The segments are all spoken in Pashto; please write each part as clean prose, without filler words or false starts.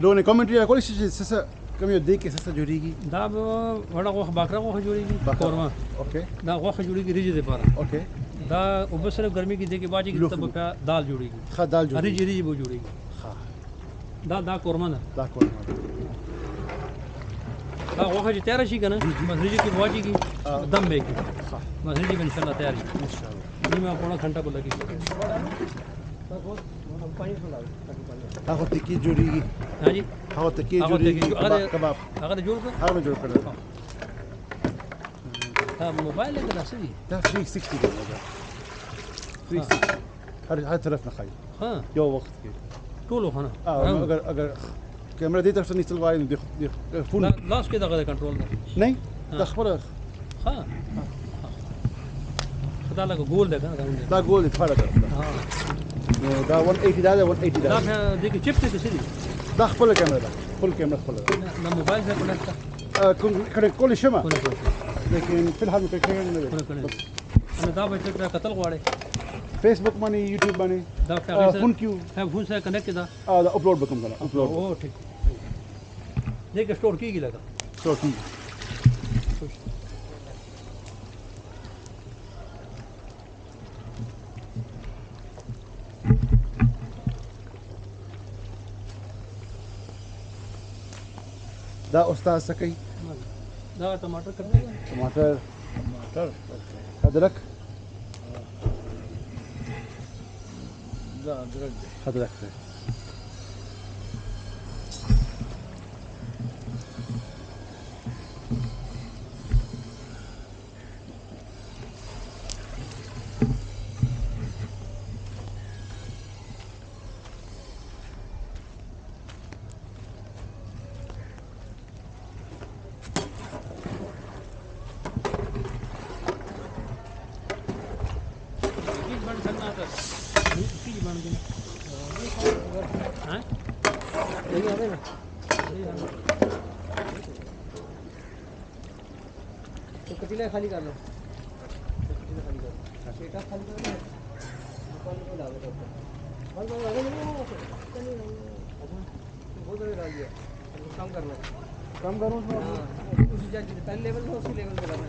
لونه كومنتري كل شيء سسا كم يديك سسا جوريجي دا وړه غوښه باکره غوښه جوړیږي قورمه اوكي دا غوښه جوړیږي ریجې لپاره اوكي دا وبسره ګرمي کې دغه باجي کې تب کا دال جوړیږي خا دال جوريجي ریجې به جوړیږي خا دا قورمه ده دا كورما دا غوښه چې تیار شي کنه ریجې کې واجيږي دم به کې خا ریجې ان شاء الله تیار شي ان شاء الله نیمه پوره घंटा به لګي هاخو تكي جوريجي ها جی هاخو تكي جوريجي كباب هغه جوړ کړ هغه جوړ کړل دا موبایل کې راځي دا 360 ده 360 هر طرف نه خای ها یو وخت کې ټولو خنه اگر کیمرا دې طرف نه نیول وای نو د فون لاس کې دغه کنټرول نه د خبره ها خدا لګ ګول ده کنه دا ګول دی فرق ها نو دا 180 دا 180 دا دا دغه چپ څه څه دي دا خپل کیمرا ده خپل کیمرا خپل دا موبایل سره کنه كل شمع لكن في الحال متكرر انا دا به څه قتل غواړي فيسبوك باندې يوټيوب باندې دا فون کیو فون سره کنیکټ ده دا اپلوډ وکم کنه اپلوډ او ٹھیک دغه سٹور کیږي لگا سٹور کی دا استاد سکی دا ټماټر کړی ټماټر ادرک دا ادرک ادرک पतीला खाली कर लो पतीला खाली कर पेटा खाली कर लो पानी को डाल दो बस बस अरे बहुत बड़ा डाल दिया कम करना कम करो उसी जगह पहले लेवल से उसी लेवल पे करना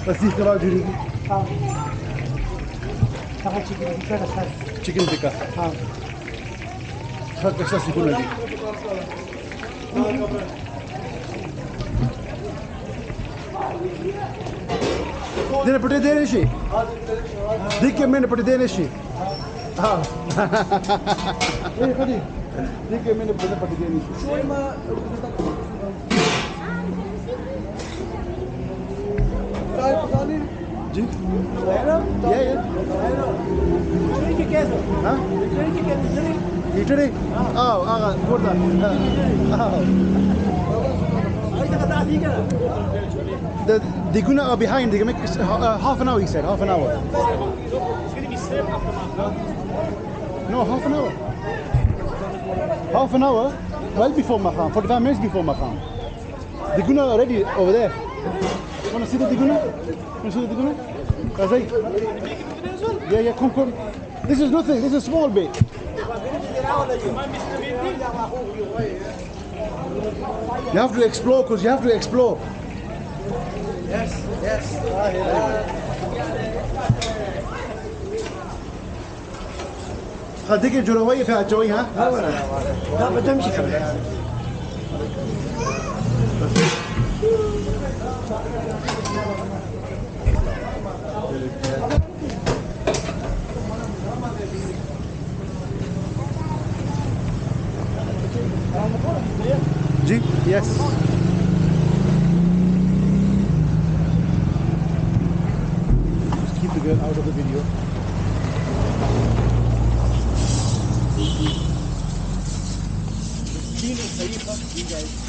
بس دي كباب جوريجي हाँ चिकन टिक्का हाँ हर कैसा सिकुन लगी देने पटे देने शी देख के मैंने पटे देने शी हाँ देख के मैंने पटे देने शी जी हाँ Italy guarda the guna are behind they can make half an hour he said half an hour It's going to be served after Maqam. no half an hour well before Maqam 45 minutes before Maqam the guna are ready over there want to see the diguna want to see the diguna Razai yeah come this is nothing this is a small bit you have to explore because you have to explore Yes. خديك الجروية فيها جوي ها؟ لا بدي امشي كمان. जी yes just keep the girl out of the video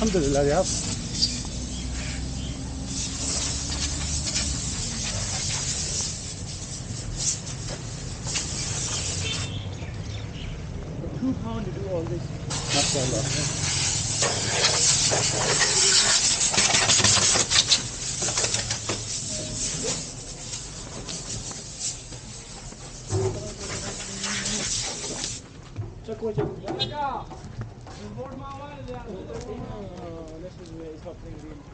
Alhamdulillah yeah £2 to do all this. MashaAllah This is where it's happening really.